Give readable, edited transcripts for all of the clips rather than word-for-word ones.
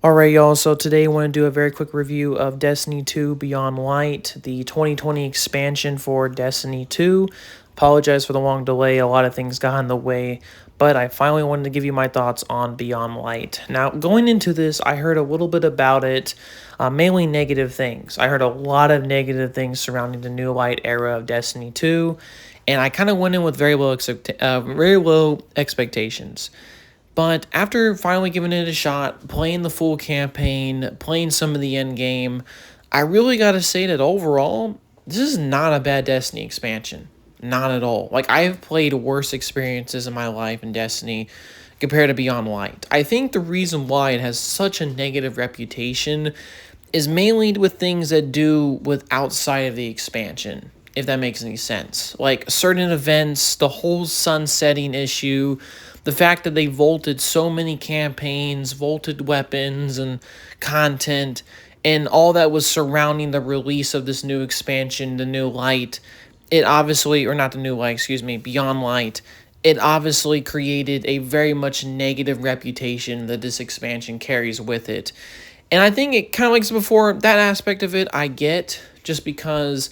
Alright, y'all, so today I want to do a very quick review of Destiny 2 Beyond Light, the 2020 expansion for Destiny 2. Apologize for the long delay, a lot of things got in the way, but I finally wanted to give you my thoughts on Beyond Light. Now, going into this, I heard a little bit about it, mainly negative things. I heard a lot of negative things surrounding the New Light era of Destiny 2, and I kind of went in with very low expectations. But after finally giving it a shot, playing the full campaign, playing some of the end game, I really got to say that overall, this is not a bad Destiny expansion. Not at all. Like, I've played worse experiences in my life in Destiny compared to Beyond Light. I think the reason why it has such a negative reputation is mainly with things that do with outside of the expansion, if that makes any sense. Like certain events, the whole sunsetting issue, the fact that they vaulted so many campaigns, vaulted weapons and content, and all that was surrounding the release of this new expansion, the New Light, it obviously, or not the New Light, excuse me, Beyond Light, it obviously created a very much negative reputation that this expansion carries with it. And I think it kind of like before, that aspect of it I get, just because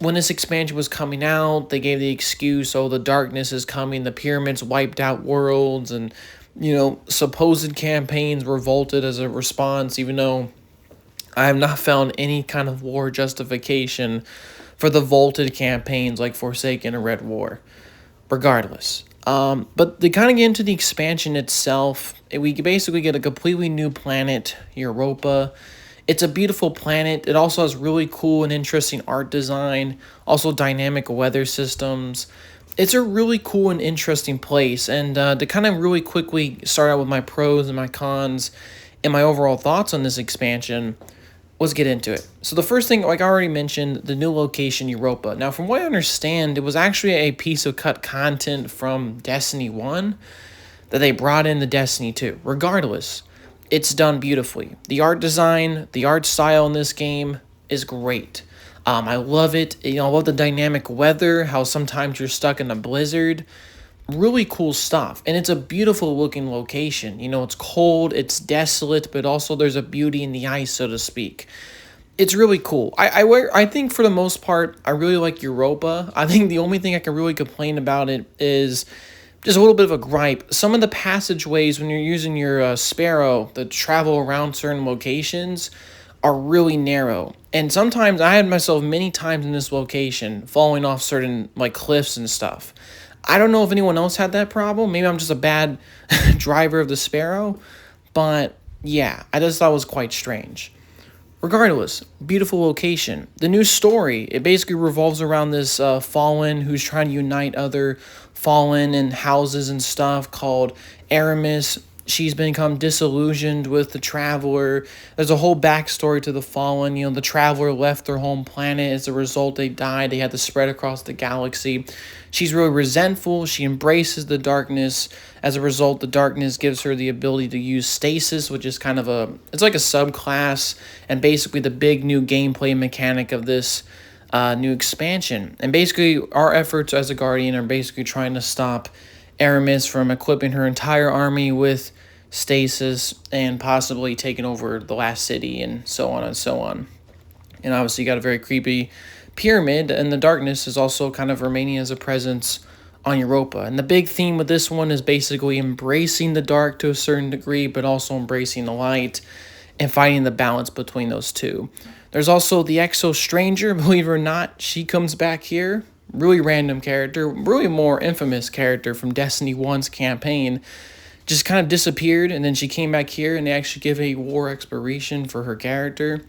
when this expansion was coming out, they gave the excuse, oh, the darkness is coming, the pyramids wiped out worlds, and, supposed campaigns were vaulted as a response, even though I have not found any kind of war justification for the vaulted campaigns like Forsaken and Red War, regardless. But to kind of get into the expansion itself, we basically get a completely new planet, Europa. It's a beautiful planet. It also has really cool and interesting art design, also dynamic weather systems. It's a really cool and interesting place. And to kind of really quickly start out with my pros and my cons and my overall thoughts on this expansion, let's get into it. So the first thing, like I already mentioned, the new location, Europa. Now, from what I understand, it was actually a piece of cut content from Destiny 1 that they brought in the Destiny 2. Regardless, it's done beautifully. The art design, the art style in this game is great. I love it. I love the dynamic weather, how sometimes you're stuck in a blizzard. Really cool stuff. And it's a beautiful looking location. It's cold, it's desolate, but also there's a beauty in the ice, so to speak. It's really cool. I think for the most part, I really like Europa. I think the only thing I can really complain about it is just a little bit of a gripe. Some of the passageways when you're using your Sparrow to travel around certain locations are really narrow. And sometimes I had myself many times in this location falling off certain like cliffs and stuff. I don't know if anyone else had that problem. Maybe I'm just a bad driver of the Sparrow. But yeah, I just thought it was quite strange. Regardless, beautiful location. The new story, it basically revolves around this Fallen who's trying to unite other Fallen and houses and stuff called Aramis. She's become disillusioned with the Traveler. There's a whole backstory to the Fallen. The Traveler left their home planet. As a result, they died. They had to spread across the galaxy. She's really resentful. She embraces the darkness. As a result, the darkness gives her the ability to use stasis, which is kind of it's like a subclass, and basically the big new gameplay mechanic of this new expansion. And basically, our efforts as a Guardian are basically trying to stop Aramis from equipping her entire army with stasis and possibly taking over the last city and so on and so on. And obviously, you got a very creepy pyramid, and the darkness is also kind of remaining as a presence on Europa. And the big theme with this one is basically embracing the dark to a certain degree, but also embracing the light and finding the balance between those two. There's also the Exo Stranger, believe it or not, she comes back here. Really random character, really more infamous character from Destiny 1's campaign. Just kind of disappeared, and then she came back here, and they actually give a war expiration for her character.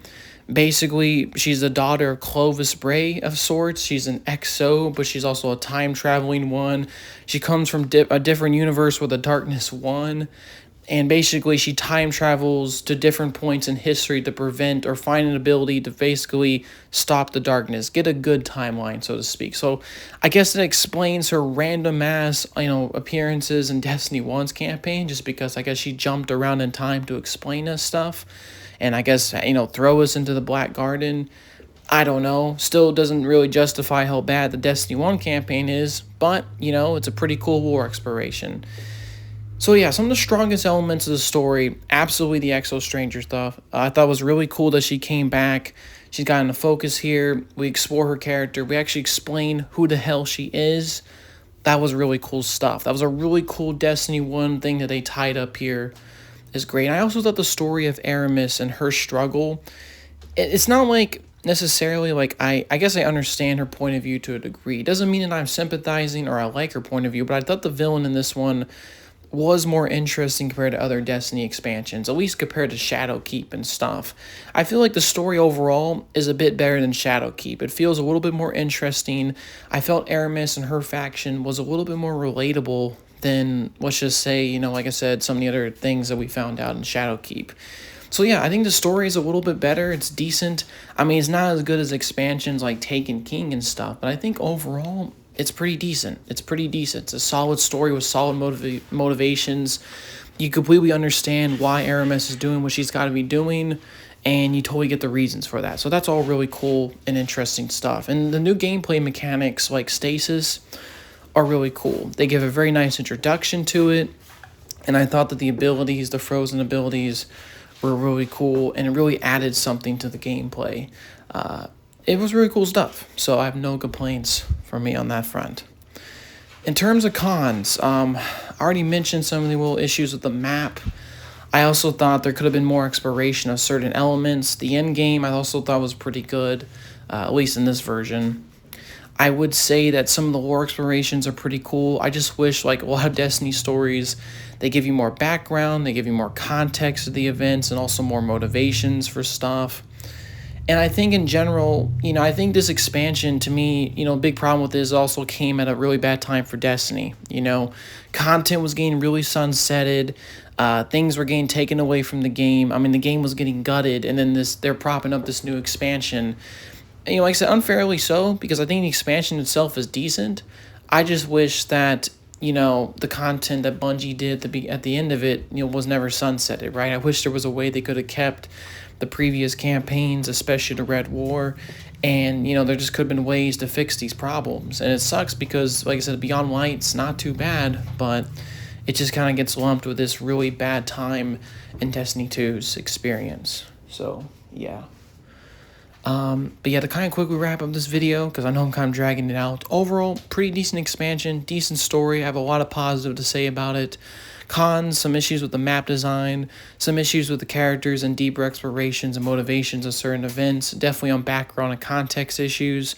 Basically, she's the daughter of Clovis Bray of sorts. She's an Exo, but she's also a time-traveling one. She comes from a different universe with a Darkness 1. And basically, she time travels to different points in history to prevent or find an ability to basically stop the darkness, get a good timeline, so to speak. So I guess it explains her random ass, appearances in Destiny 1's campaign, just because I guess she jumped around in time to explain us stuff. And I guess, throw us into the Black Garden. I don't know. Still doesn't really justify how bad the Destiny 1 campaign is, but, it's a pretty cool war exploration. So yeah, some of the strongest elements of the story, absolutely the Exo Stranger stuff. I thought it was really cool that she came back. She's gotten the focus here. We explore her character. We actually explain who the hell she is. That was really cool stuff. That was a really cool Destiny 1 thing that they tied up here. Is great. I also thought the story of Aramis and her struggle, it's not like necessarily like I guess I understand her point of view to a degree. It doesn't mean that I'm sympathizing or I like her point of view, but I thought the villain in this one was more interesting compared to other Destiny expansions, at least compared to Shadowkeep and stuff. I feel like the story overall is a bit better than Shadowkeep. It feels a little bit more interesting. I felt Aramis and her faction was a little bit more relatable than, let's just say, like I said, some of the other things that we found out in Shadowkeep. So yeah, I think the story is a little bit better. It's decent. I mean, it's not as good as expansions like Taken King and stuff, but I think overall it's pretty decent. It's pretty decent. It's a solid story with solid motivations. You completely understand why Aramis is doing what she's got to be doing, and you totally get the reasons for that. So that's all really cool and interesting stuff. And the new gameplay mechanics like Stasis are really cool. They give a very nice introduction to it, and I thought that the abilities, the frozen abilities, were really cool, and it really added something to the gameplay. It was really cool stuff, so I have no complaints from me on that front. In terms of cons, I already mentioned some of the little issues with the map. I also thought there could have been more exploration of certain elements. The end game I also thought was pretty good, at least in this version. I would say that some of the lore explorations are pretty cool. I just wish, like a lot of Destiny stories, they give you more background, they give you more context to the events, and also more motivations for stuff. And I think in general, I think this expansion, to me, a big problem with this also came at a really bad time for Destiny. Content was getting really sunsetted. Things were getting taken away from the game. I mean, the game was getting gutted, and then they're propping up this new expansion. And, like I said, unfairly so, because I think the expansion itself is decent. I just wish that, the content that Bungie did at the end of it, was never sunsetted, right? I wish there was a way they could have kept the previous campaigns, especially the Red War, and, there just could have been ways to fix these problems. And it sucks because, like I said, Beyond Light's not too bad, but it just kind of gets lumped with this really bad time in Destiny 2's experience. So, yeah. But yeah, to kind of quickly wrap up this video, because I know I'm kind of dragging it out. Overall, pretty decent expansion, decent story. I have a lot of positive to say about it. Cons, some issues with the map design, some issues with the characters and deeper explorations and motivations of certain events, definitely on background and context issues.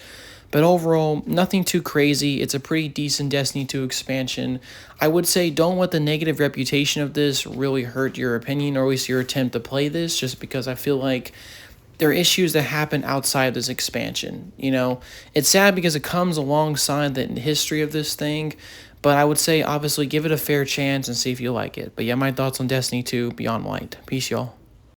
But overall, nothing too crazy. It's a pretty decent Destiny 2 expansion. I would say don't let the negative reputation of this really hurt your opinion or at least your attempt to play this, just because I feel like there are issues that happen outside of this expansion. It's sad because it comes alongside the history of this thing, but I would say obviously give it a fair chance and see if you like it. But yeah, my thoughts on Destiny 2 Beyond Light. Peace, y'all.